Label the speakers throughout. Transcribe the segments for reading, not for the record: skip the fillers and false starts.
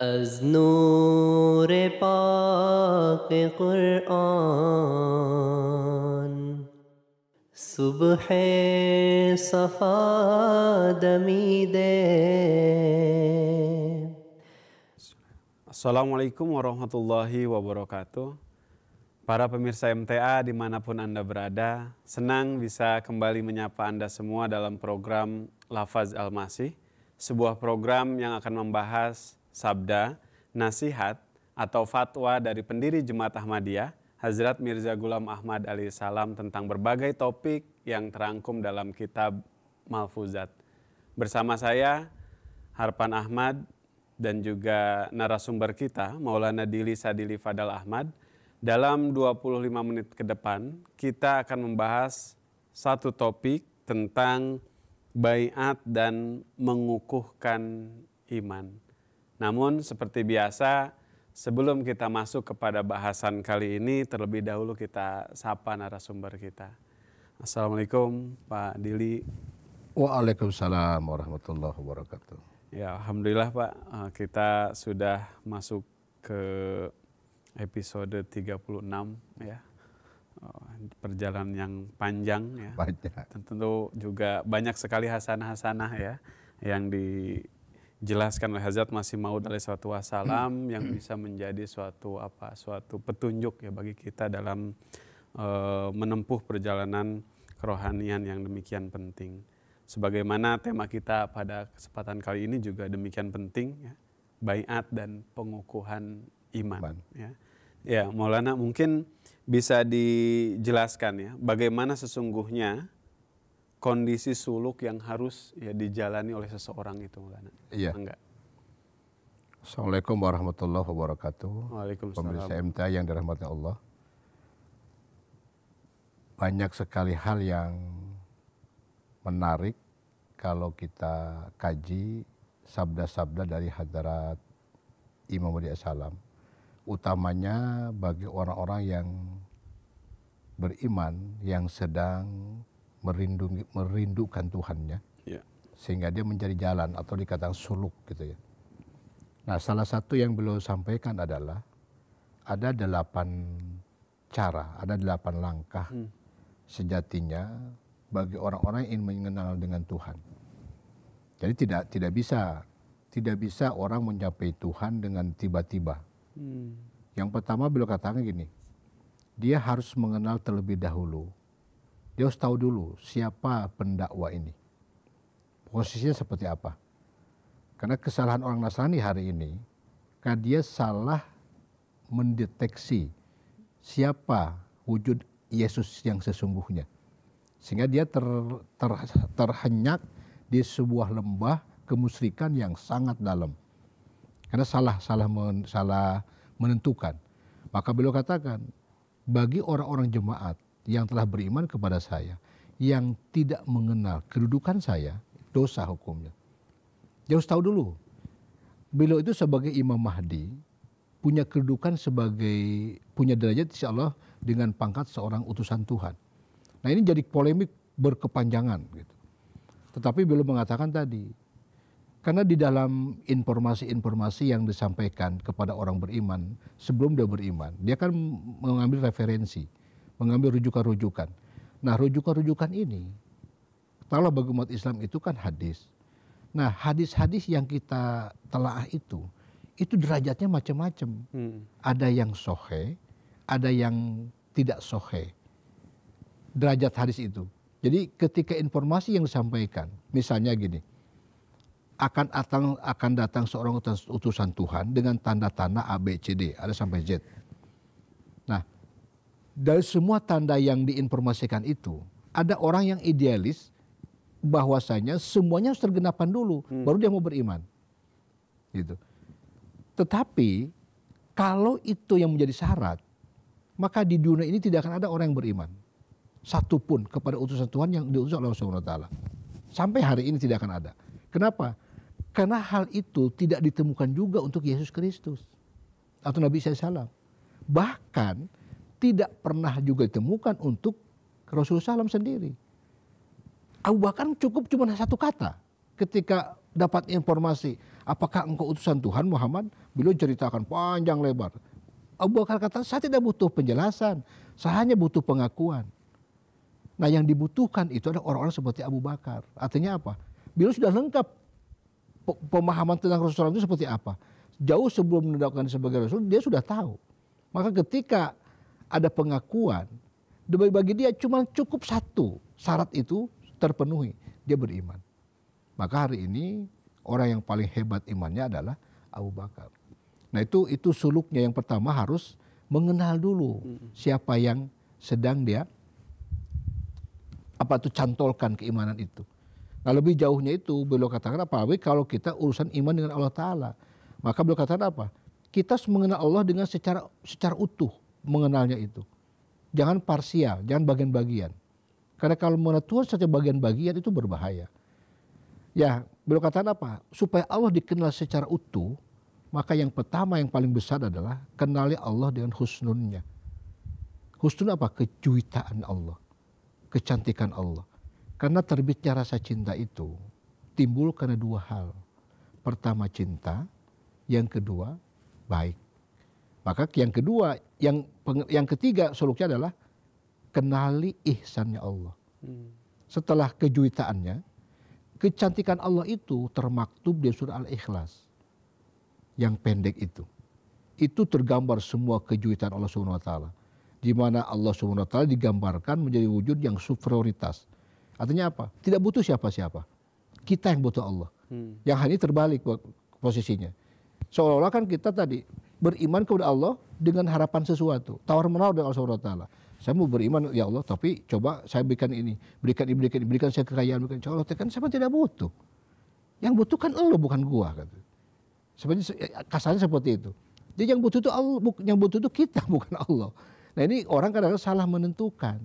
Speaker 1: از نور پاک قرآن صبح صفا دمیده.
Speaker 2: Assalamualaikum warahmatullahi wabarakatuh. Para pemirsa MTA dimanapun Anda berada, senang bisa kembali menyapa Anda semua dalam program Lafaz Al-Masih, sebuah program yang akan membahas sabda, nasihat, atau fatwa dari pendiri Jemaat Ahmadiyah, Hazrat Mirza Ghulam Ahmad alaihissalam tentang berbagai topik yang terangkum dalam kitab Malfuzat. Bersama saya, Harpan Ahmad, dan juga narasumber kita, Maulana Dili Sadili Fadal Ahmad. Dalam 25 menit ke depan, kita akan membahas satu topik tentang baiat dan mengukuhkan iman. Namun seperti biasa, sebelum kita masuk kepada bahasan kali ini, terlebih dahulu kita sapa narasumber kita. Assalamualaikum Pak Dili.
Speaker 3: Waalaikumsalam warahmatullahi wabarakatuh.
Speaker 2: Ya, alhamdulillah Pak, kita sudah masuk ke episode 36 ya. Perjalanan yang panjang ya.
Speaker 3: Banyak.
Speaker 2: Tentu juga banyak sekali hasanah-hasanah ya yang dijelaskan oleh Hazrat Masih Maud alaihissalatu wassalam yang bisa menjadi suatu petunjuk ya bagi kita dalam menempuh perjalanan kerohanian yang demikian penting. Sebagaimana tema kita pada kesempatan kali ini juga demikian penting ya, baiat dan pengukuhan iman. Ya, Maulana mungkin bisa dijelaskan ya bagaimana sesungguhnya kondisi suluk yang harus ya dijalani oleh seseorang itu, Maulana.
Speaker 3: Iya.
Speaker 2: Enggak.
Speaker 3: Assalamualaikum warahmatullahi wabarakatuh.
Speaker 2: Waalaikumsalam.
Speaker 3: Pemirsa MTA yang dirahmati Allah. Banyak sekali hal yang menarik kalau kita kaji sabda-sabda dari Hadrat Imam Mahdi Assalam, utamanya bagi orang-orang yang beriman yang sedang merindukan Tuhannya, ya, sehingga dia mencari jalan atau dikatakan suluk gitu ya. Nah, salah satu yang beliau sampaikan adalah ada 8 cara, ada 8 langkah sejatinya bagi orang-orang yang ingin mengenal dengan Tuhan. Jadi tidak bisa orang mencapai Tuhan dengan tiba-tiba. Yang pertama beliau katakan gini, dia harus mengenal terlebih dahulu. Dia harus tahu dulu siapa pendakwa ini, posisinya seperti apa. Karena kesalahan orang Nasrani hari ini, karena dia salah mendeteksi siapa wujud Yesus yang sesungguhnya. Sehingga dia terhenyak di sebuah lembah kemusyrikan yang sangat dalam. Karena salah menentukan. Maka beliau katakan, bagi orang-orang jemaat yang telah beriman kepada saya, yang tidak mengenal kedudukan saya, dosa hukumnya. Dia harus tahu dulu, beliau itu sebagai Imam Mahdi, punya kedudukan punya derajat insya Allah dengan pangkat seorang utusan Tuhan. Nah, ini jadi polemik berkepanjangan gitu. Tetapi beliau mengatakan tadi, karena di dalam informasi-informasi yang disampaikan kepada orang beriman sebelum dia beriman, dia kan mengambil referensi, mengambil rujukan-rujukan. Nah, rujukan-rujukan ini, kalau bagi umat Islam itu kan hadis. Nah, hadis-hadis yang kita telaah itu derajatnya macam-macam. Ada yang sahih, ada yang tidak sahih. Derajat hadis itu. Jadi ketika informasi yang disampaikan, misalnya gini, akan datang seorang utusan Tuhan dengan tanda-tanda A, B, C, D, ada sampai Z. Nah, dari semua tanda yang diinformasikan itu, ada orang yang idealis bahwasanya semuanya harus tergenapan dulu, baru dia mau beriman. Gitu. Tetapi kalau itu yang menjadi syarat, maka di dunia ini tidak akan ada orang yang beriman satupun kepada utusan Tuhan yang diutus oleh Allah Subhanahu wa taala. Sampai hari ini tidak akan ada. Kenapa? Karena hal itu tidak ditemukan juga untuk Yesus Kristus atau Nabi SAW. Bahkan tidak pernah juga ditemukan untuk Rasulullah SAW sendiri. Abu Bakar cukup cuma satu kata ketika dapat informasi, apakah engkau utusan Tuhan Muhammad? Beliau ceritakan panjang lebar. Abu Bakar kata, saya tidak butuh penjelasan, saya hanya butuh pengakuan. Nah yang dibutuhkan itu adalah orang-orang seperti Abu Bakar. Artinya apa? Beliau sudah lengkap pemahaman tentang Rasulullah itu seperti apa. Jauh sebelum menetapkan sebagai Rasul, dia sudah tahu. Maka ketika ada pengakuan, bagi dia cuma cukup satu syarat itu terpenuhi, dia beriman. Maka hari ini orang yang paling hebat imannya adalah Abu Bakar. Nah itu suluknya yang pertama harus mengenal dulu siapa yang sedang dia cantolkan keimanan itu. Nah lebih jauhnya itu beliau katakan apalagi kalau kita urusan iman dengan Allah Ta'ala. Maka beliau katakan apa? Kita harus mengenal Allah dengan secara utuh mengenalnya itu. Jangan parsial, jangan bagian-bagian. Karena kalau mengenal Tuhan secara bagian-bagian itu berbahaya. Ya beliau katakan apa? Supaya Allah dikenal secara utuh, maka yang pertama yang paling besar adalah kenali Allah dengan husnunnya. Husnun apa? Kejuitaan Allah. Kecantikan Allah. Karena terbitnya rasa cinta itu timbul karena dua hal. Pertama cinta, yang kedua baik. Maka yang kedua, yang ketiga suluknya adalah kenali ihsannya Allah. Setelah kejuitaannya, kecantikan Allah itu termaktub di surah Al-Ikhlas. Yang pendek itu. Itu tergambar semua kejuitaan Allah SWT. Di mana Allah SWT digambarkan menjadi wujud yang superioritas. Artinya apa? Tidak butuh siapa-siapa. Kita yang butuh Allah. Yang hanya terbalik posisinya. Seolah-olah kan kita tadi beriman kepada Allah dengan harapan sesuatu. Tawar-menawar dengan Allah SWT. Saya mau beriman ya Allah, tapi coba saya berikan ini. Berikan saya kekayaan. Allah kan saya tidak butuh. Yang butuh kan Allah bukan gua. Sebenarnya kasarnya seperti itu. Jadi yang butuh itu Allah, yang butuh itu kita bukan Allah. Nah ini orang kadang-kadang salah menentukan.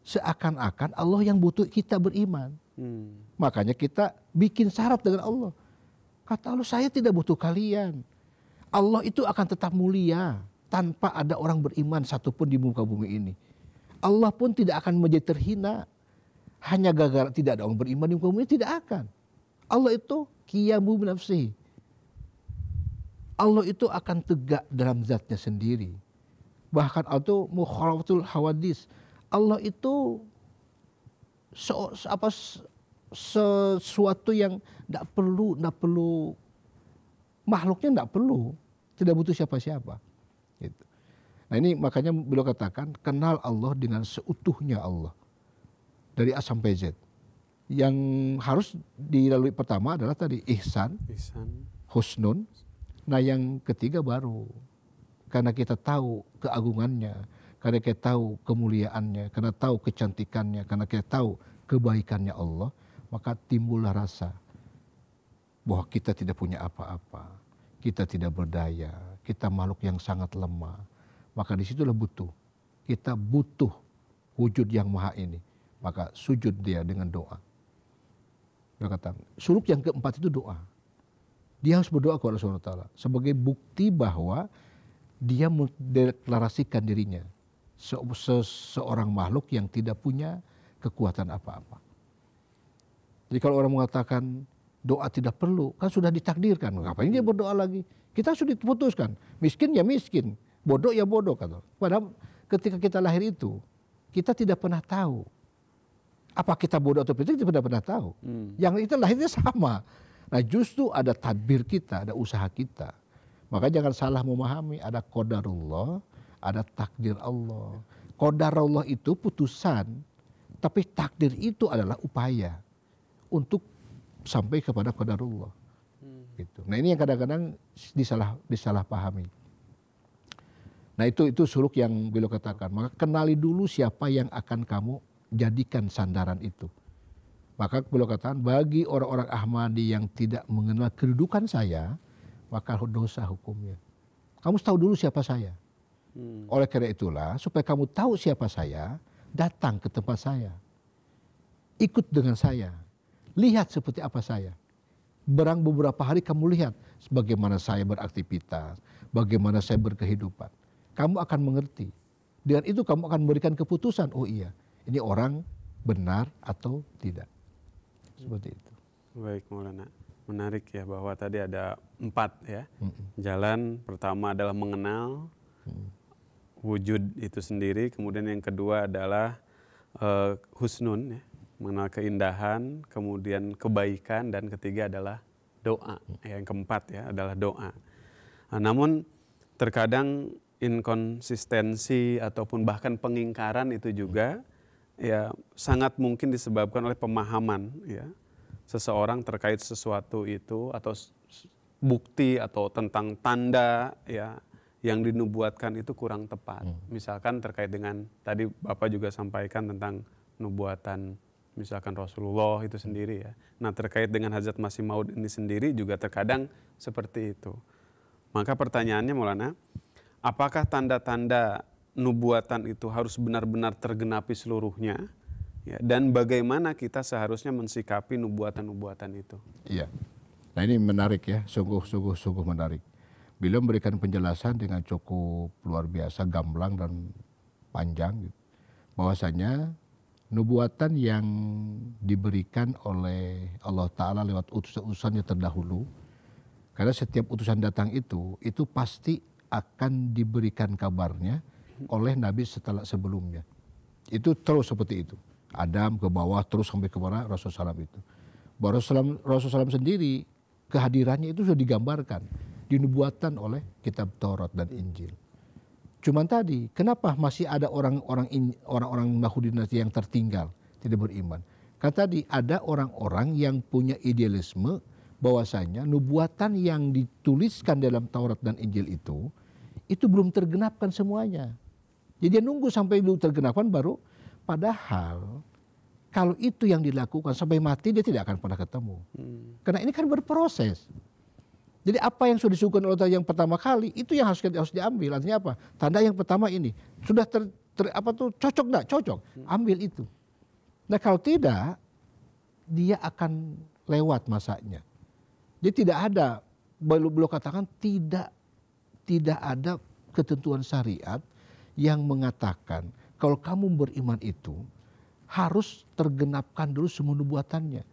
Speaker 3: Seakan-akan Allah yang butuh kita beriman. Makanya kita bikin syarat dengan Allah. Kata Allah, saya tidak butuh kalian. Allah itu akan tetap mulia tanpa ada orang beriman satupun di muka bumi ini. Allah pun tidak akan menjadi terhina. Hanya gara-gara tidak ada orang beriman di muka bumi ini, tidak akan. Allah itu qiyamu binafsihi. Allah itu akan tegak dalam zatnya sendiri. Bahkan itu mukhalafatul hawadis. Allah itu sesuatu yang tidak perlu makhluknya tidak butuh siapa-siapa. Gitu. Nah ini makanya beliau katakan kenal Allah dengan seutuhnya Allah dari A sampai Z. Yang harus dilalui pertama adalah tadi ihsan, husnun. Nah yang ketiga baru karena kita tahu keagungannya, karena kita tahu kemuliaannya, karena tahu kecantikannya, karena kita tahu kebaikannya Allah, maka timbullah rasa bahwa kita tidak punya apa-apa, kita tidak berdaya, kita makhluk yang sangat lemah. Maka disitulah kita butuh wujud yang maha ini. Maka sujud dia dengan doa. Dia kata, suluk yang keempat itu doa. Dia harus berdoa kepada Allah SWT sebagai bukti bahwa dia mendeklarasikan dirinya seorang makhluk yang tidak punya kekuatan apa-apa. Jadi kalau orang mengatakan doa tidak perlu, kan sudah ditakdirkan. Ngapain dia berdoa lagi? Kita sudah diputuskan. Miskin ya miskin, bodoh ya bodoh. Padahal ketika kita lahir itu, kita tidak pernah tahu. Apa kita bodoh atau pintar, kita tidak pernah tahu. Yang itu lahirnya sama. Nah justru ada tadbir kita, ada usaha kita. Maka jangan salah memahami, ada qadarullah, ada takdir Allah. Qadarullah itu putusan, tapi takdir itu adalah upaya untuk sampai kepada qadarullah. Gitu. Nah ini yang kadang-kadang disalahpahami. Nah itu suluk yang beliau katakan. Maka kenali dulu siapa yang akan kamu jadikan sandaran itu. Maka beliau katakan bagi orang-orang Ahmadi yang tidak mengenal kedudukan saya, maka dosa hukumnya. Kamu tahu dulu siapa saya. Oleh karena itulah supaya kamu tahu siapa saya, datang ke tempat saya. Ikut dengan saya. Lihat seperti apa saya. Berang beberapa hari kamu lihat bagaimana saya beraktivitas, bagaimana saya berkehidupan. Kamu akan mengerti. Dengan itu kamu akan memberikan keputusan, oh iya, ini orang benar atau tidak. Seperti itu.
Speaker 2: Baik Maulana. menarik ya bahwa tadi ada 4 ya. Jalan pertama adalah mengenal wujud itu sendiri, kemudian yang kedua adalah husnun ya, mengenal keindahan, kemudian kebaikan, dan ketiga adalah doa. Yang keempat ya adalah doa. Nah, namun terkadang inkonsistensi ataupun bahkan pengingkaran itu juga ya sangat mungkin disebabkan oleh pemahaman ya seseorang terkait sesuatu itu atau bukti atau tentang tanda ya yang dinubuatkan itu kurang tepat. Misalkan terkait dengan tadi Bapak juga sampaikan tentang nubuatan misalkan Rasulullah itu sendiri ya. Nah, terkait dengan Hadzrat Masih Maud ini sendiri juga terkadang seperti itu. Maka pertanyaannya Maulana, apakah tanda-tanda nubuatan itu harus benar-benar tergenapi seluruhnya? Ya, dan bagaimana kita seharusnya mensikapi nubuatan-nubuatan itu?
Speaker 3: Iya. Nah, ini menarik ya, sungguh menarik. Beliau memberikan penjelasan dengan cukup luar biasa, gamblang dan panjang. Bahwasanya nubuatan yang diberikan oleh Allah Ta'ala lewat utusan-utusannya terdahulu, karena setiap utusan datang itu pasti akan diberikan kabarnya oleh Nabi sebelumnya. Itu terus seperti itu. Adam ke bawah terus sampai ke mana Rasulullah SAW itu. Bahwa Rasulullah SAW sendiri kehadirannya itu sudah digambarkan, dinubuatan oleh kitab Taurat dan Injil. Cuman tadi, kenapa masih ada orang-orang Yahudi yang tertinggal, tidak beriman? Karena tadi ada orang-orang yang punya idealisme bahwasanya nubuatan yang dituliskan dalam Taurat dan Injil itu belum tergenapkan semuanya. Jadi dia nunggu sampai belum tergenapkan baru. Padahal kalau itu yang dilakukan sampai mati dia tidak akan pernah ketemu. Karena ini kan berproses. Jadi apa yang sudah disuguhkan oleh yang pertama kali itu yang harus diambil. Artinya apa? Tanda yang pertama ini sudah cocok enggak? Cocok. Ambil itu. Nah, kalau tidak dia akan lewat masanya. Jadi tidak ada, beliau katakan tidak ada ketentuan syariat yang mengatakan kalau kamu beriman itu harus tergenapkan dulu semua nubuatannya.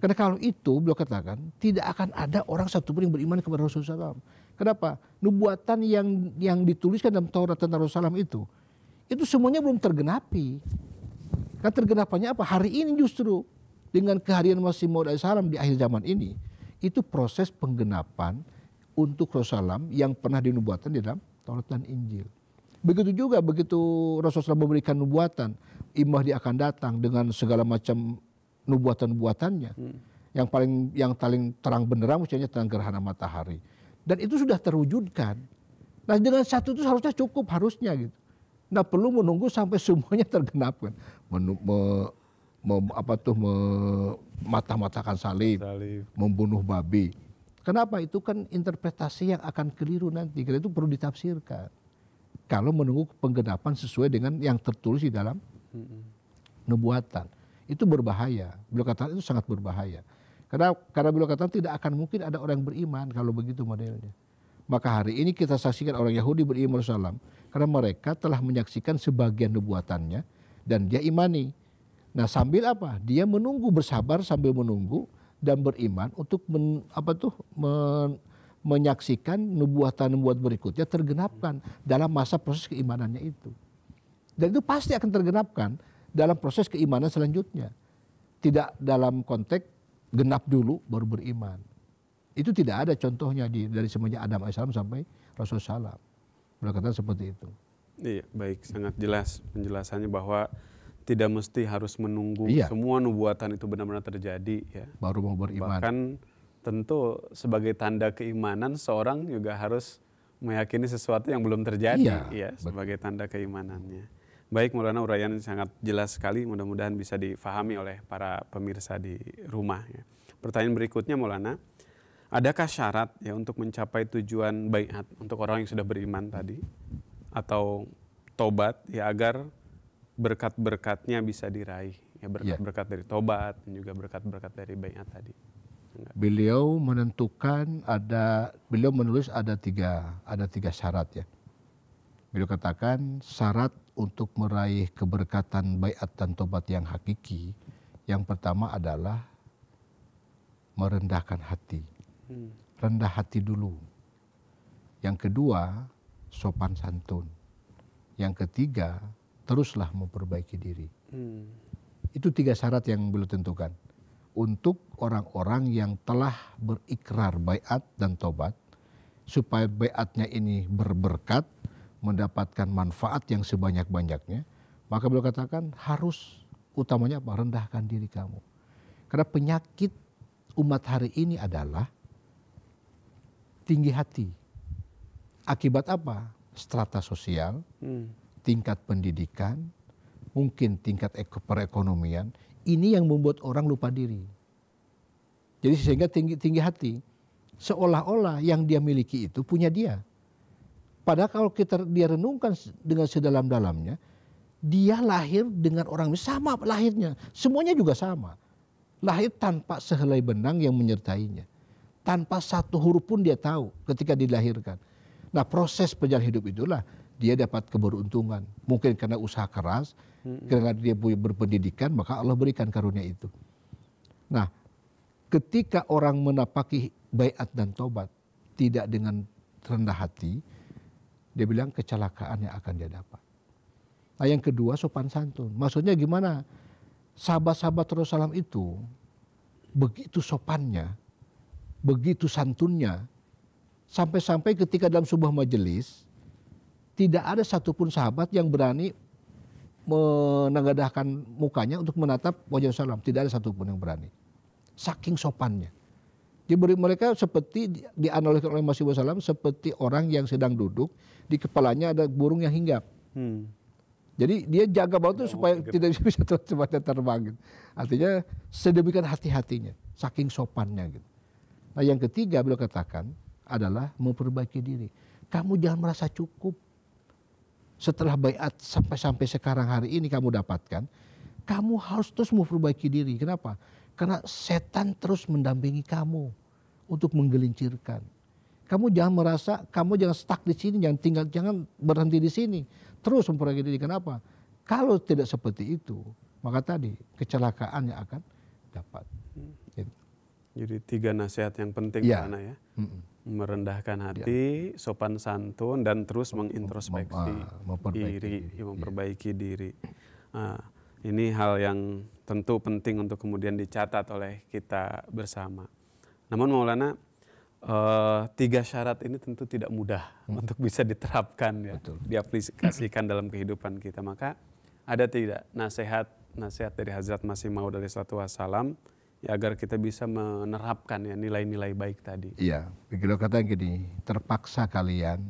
Speaker 3: Karena kalau itu beliau katakan tidak akan ada orang satupun yang beriman kepada Rasulullah SAW. Kenapa? Nubuatan yang dituliskan dalam Taurat tentang Rasulullah SAW itu semuanya belum tergenapi. Kan tergenapannya apa? Hari ini justru dengan kehadiran Masih Maud alaihissalam di akhir zaman ini, itu proses penggenapan untuk Rasulullah SAW yang pernah dinubuatkan di dalam Taurat dan Injil. Begitu juga begitu Rasulullah SAW memberikan nubuatan, Imah dia akan datang dengan segala macam nubuatan-nubuatannya. Yang paling terang benderang misalnya tentang gerhana matahari. Dan itu sudah terwujudkan. Nah, dengan satu itu harusnya cukup, harusnya gitu. Nah, perlu menunggu sampai semuanya tergenapkan. Mata-matakan salib, membunuh babi. Kenapa? Itu kan interpretasi yang akan keliru nanti. Karena itu perlu ditafsirkan. Kalau menunggu penggenapan sesuai dengan yang tertulis di dalam nubuatan. Itu berbahaya. Beliau katakan itu sangat berbahaya. Karena beliau katakan tidak akan mungkin ada orang yang beriman kalau begitu modelnya. Maka hari ini kita saksikan orang Yahudi beriman Rasulullah karena mereka telah menyaksikan sebagian nubuatannya dan dia imani. Nah, sambil apa? Dia menunggu, bersabar sambil menunggu dan beriman untuk menyaksikan nubuatan-nubuatan berikutnya tergenapkan dalam masa proses keimanannya itu. Dan itu pasti akan tergenapkan dalam proses keimanan selanjutnya. Tidak dalam konteks genap dulu baru beriman. Itu tidak ada contohnya dari semenjak Adam AS sampai Rasulullah SAW. Berkata seperti itu.
Speaker 2: Iya, baik, sangat jelas penjelasannya bahwa tidak mesti harus menunggu semua nubuatan itu benar-benar terjadi ya.
Speaker 3: Baru mau beriman.
Speaker 2: Bahkan tentu sebagai tanda keimanan seorang juga harus meyakini sesuatu yang belum terjadi ya sebagai tanda keimanannya. Baik, Maulana, uraian sangat jelas sekali, mudah-mudahan bisa difahami oleh para pemirsa di rumah ya. Pertanyaan berikutnya Maulana, adakah syarat ya untuk mencapai tujuan baiat untuk orang yang sudah beriman tadi atau tobat ya agar berkat-berkatnya bisa diraih ya, berkat-berkat dari tobat dan juga berkat-berkat dari baiat tadi?
Speaker 3: Beliau menulis ada tiga syarat ya. Beliau katakan syarat untuk meraih keberkatan baiat dan tobat yang hakiki, yang pertama adalah merendahkan hati. Rendah hati dulu. Yang kedua, sopan santun. Yang ketiga, teruslah memperbaiki diri. Itu 3 syarat yang beliau tentukan. Untuk orang-orang yang telah berikrar baiat dan tobat, supaya baiatnya ini berberkat, mendapatkan manfaat yang sebanyak-banyaknya, maka beliau katakan harus utamanya apa? Rendahkan diri kamu. Karena penyakit umat hari ini adalah tinggi hati. Akibat apa? Strata sosial, tingkat pendidikan, mungkin tingkat perekonomian, ini yang membuat orang lupa diri. Jadi sehingga tinggi hati, seolah-olah yang dia miliki itu punya dia. Padahal kalau dia renungkan dengan sedalam-dalamnya, dia lahir dengan orang sama lahirnya, semuanya juga sama. Lahir tanpa sehelai benang yang menyertainya, tanpa satu huruf pun dia tahu ketika dilahirkan. Nah, proses perjalanan hidup itulah dia dapat keberuntungan. Mungkin karena usaha keras, karena dia berpendidikan, maka Allah berikan karunia itu. Nah, ketika orang menapaki baiat dan tobat tidak dengan rendah hati, dia bilang kecelakaan yang akan dia dapat. Nah, yang kedua sopan santun. Maksudnya gimana? Sahabat-sahabat Rasulullah SAW itu begitu sopannya, begitu santunnya, sampai-sampai ketika dalam sebuah majelis tidak ada satupun sahabat yang berani menengadahkan mukanya untuk menatap wajah Rasulullah. Tidak ada satupun yang berani. Saking sopannya. Jadi mereka seperti dianalogikan oleh Masih Wasallam seperti orang yang sedang duduk, di kepalanya ada burung yang hinggap. Jadi dia jaga bau itu supaya tidak bisa terbang. Gitu. Artinya sedemikian hati-hatinya, saking sopannya. Gitu. Nah, yang ketiga beliau katakan adalah memperbaiki diri. Kamu jangan merasa cukup. Setelah baiat sampai sekarang hari ini kamu dapatkan, kamu harus terus memperbaiki diri. Kenapa? Karena setan terus mendampingi kamu untuk menggelincirkan. Kamu jangan merasa, kamu jangan stuck di sini, jangan berhenti di sini. Terus memperbaiki diri. Kenapa? Kalau tidak seperti itu, maka tadi kecelakaan yang akan dapat.
Speaker 2: Jadi 3 nasihat yang penting sana ya. Merendahkan hati, sopan santun, dan terus mengintrospeksi memperbaiki diri. Nah, ini hal yang tentu penting untuk kemudian dicatat oleh kita bersama. Namun Maulana, 3 syarat ini tentu tidak mudah untuk bisa diterapkan ya, diaplikasikan dalam kehidupan kita. Maka ada tidak nasihat dari Hazrat Masih Maud alaihissalatu wassalam ya, agar kita bisa menerapkan ya nilai-nilai baik tadi.
Speaker 3: Iya, beliau katakan gini, terpaksa kalian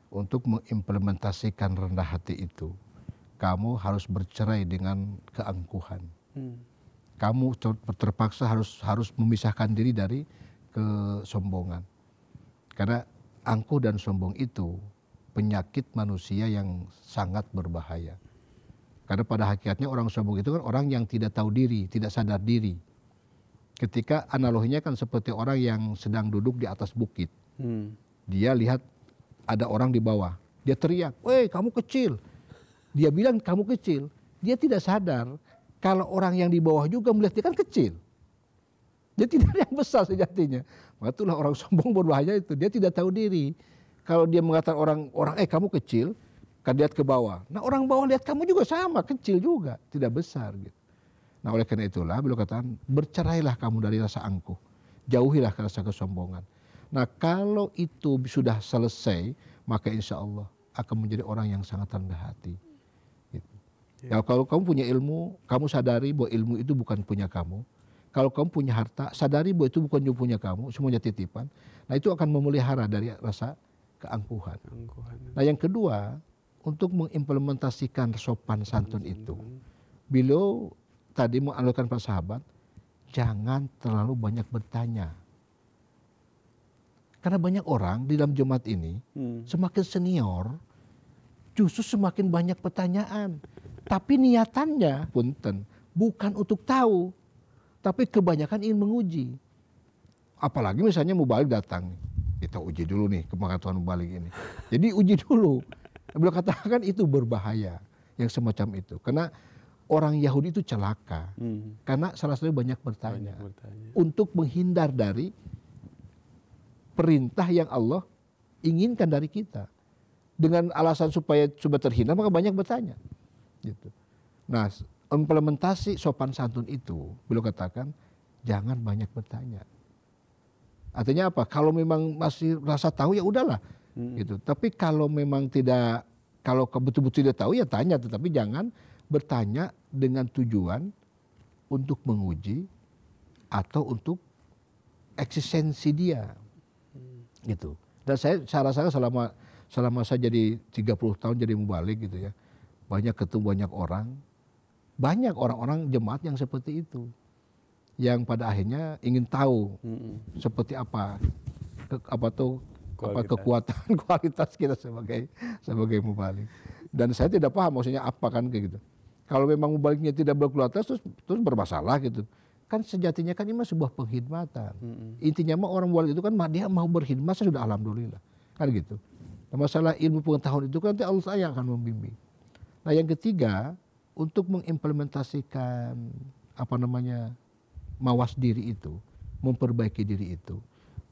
Speaker 3: untuk mengimplementasikan rendah hati itu, kamu harus bercerai dengan keangkuhan. Kamu terpaksa harus memisahkan diri dari kesombongan. Karena angkuh dan sombong itu penyakit manusia yang sangat berbahaya. Karena pada hakikatnya orang sombong itu kan orang yang tidak tahu diri, tidak sadar diri. Ketika analoginya kan seperti orang yang sedang duduk di atas bukit. Dia lihat ada orang di bawah. Dia teriak, "Woi, kamu kecil." Dia bilang kamu kecil. Dia tidak sadar kalau orang yang di bawah juga melihat dia kan kecil. Dia tidak ada yang besar sejatinya. Maka itulah orang sombong berbahaya itu. Dia tidak tahu diri. Kalau dia mengatakan orang kamu kecil, kan lihat ke bawah. Nah, orang bawah lihat kamu juga sama, kecil juga, tidak besar gitu. Nah, oleh karena itulah beliau katakan, bercerailah kamu dari rasa angkuh. Jauhilah rasa kesombongan. Nah, kalau itu sudah selesai, maka insya Allah akan menjadi orang yang sangat rendah hati. Gitu. Ya, kalau kamu punya ilmu, kamu sadari bahwa ilmu itu bukan punya kamu. Kalau kamu punya harta, sadari bahwa itu bukan punya kamu, semuanya titipan. Nah, itu akan memelihara dari rasa keangkuhan. Nah, yang kedua, untuk mengimplementasikan sopan santun itu, beliau tadi menganjurkan para sahabat, jangan terlalu banyak bertanya. Karena banyak orang di dalam jemaat ini, semakin senior, justru semakin banyak pertanyaan. Tapi niatannya, punten, bukan untuk tahu, tapi kebanyakan ingin menguji. Apalagi misalnya mubalik datang, kita uji dulu nih kepengetahuan mubalik ini. Jadi uji dulu. Beliau katakan itu berbahaya yang semacam itu. Karena orang Yahudi itu celaka. Karena salah satu banyak bertanya. Untuk menghindar dari perintah yang Allah inginkan dari kita. Dengan alasan supaya terhindar, maka banyak bertanya. Gitu. Nah, implementasi sopan santun itu, beliau katakan, jangan banyak bertanya. Artinya apa? Kalau memang masih rasa tahu ya udahlah. Gitu. Tapi kalau memang tidak, kalau betul-betul tidak tahu ya tanya, tetapi jangan bertanya dengan tujuan untuk menguji atau untuk eksistensi dia. Gitu. Dan saya rasa selama saya jadi 30 tahun jadi mubalik gitu ya. Banyak ketemu banyak orang-orang jemaat yang seperti itu. Yang pada akhirnya ingin tahu seperti apa kekuatan kualitas kita sebagai mubalik. Dan saya tidak paham maksudnya apa kan kayak gitu. Kalau memang mubaliknya tidak berkualitas terus bermasalah gitu. Kan sejatinya kan ini sebuah pengkhidmatan. Intinya mah orang mubalik itu kan dia mau berkhidmat sudah alhamdulillah. Kan gitu. Nah, masalah ilmu pengetahuan itu kan nanti Allah yang akan membimbing. Nah, yang ketiga, untuk mengimplementasikan mawas diri itu, memperbaiki diri itu.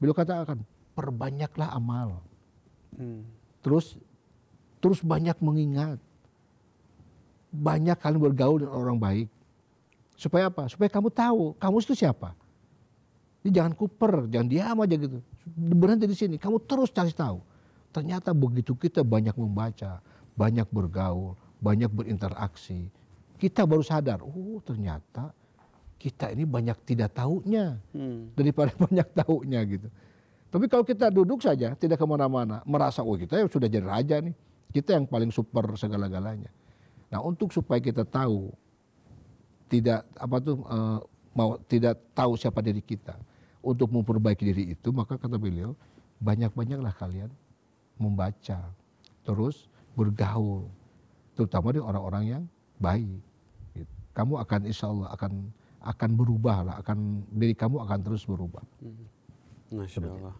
Speaker 3: Beliau katakan perbanyaklah amal. Terus banyak mengingat. Banyak kalian bergaul dengan orang baik. Supaya apa? Supaya kamu tahu, kamu itu siapa. Jadi jangan kuper, jangan diam aja gitu. Berhenti di sini, kamu terus cari tahu. Ternyata begitu kita banyak membaca, banyak bergaul, banyak berinteraksi, kita baru sadar, oh ternyata kita ini banyak tidak tahunya daripada banyak tahunya gitu. Tapi kalau kita duduk saja, tidak kemana-mana, merasa oh kita sudah jadi raja nih, kita yang paling super segala-galanya. Nah, untuk supaya kita tahu, tidak tahu siapa diri kita, untuk memperbaiki diri itu, maka kata beliau, banyak-banyaklah kalian membaca, terus bergaul, terutama dengan orang-orang yang baik. Gitu. Kamu akan insya Allah akan berubah lah, diri kamu akan terus berubah.
Speaker 2: Masya Allah.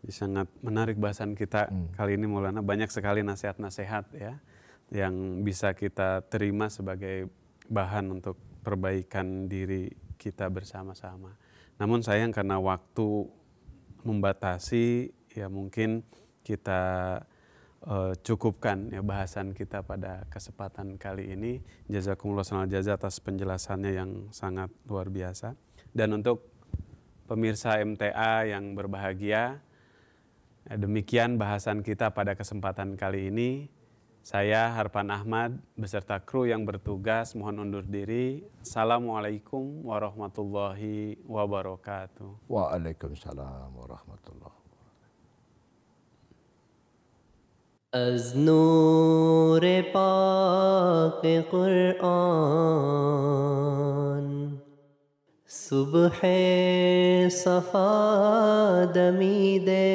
Speaker 2: Sangat menarik bahasan kita kali ini Maulana. Banyak sekali nasihat-nasihat ya yang bisa kita terima sebagai bahan untuk perbaikan diri kita bersama-sama. Namun sayang karena waktu membatasi, ya mungkin kita cukupkan ya bahasan kita pada kesempatan kali ini. Jazakumullah khairal jazaa atas penjelasannya yang sangat luar biasa. Dan untuk pemirsa MTA yang berbahagia, demikian bahasan kita pada kesempatan kali ini. Saya Harpan Ahmad beserta kru yang bertugas mohon undur diri. Assalamualaikum warahmatullahi wabarakatuh.
Speaker 3: Waalaikumsalam warahmatullahi wabarakatuh.
Speaker 1: از نور پاک قرآن صبح صفا دمیده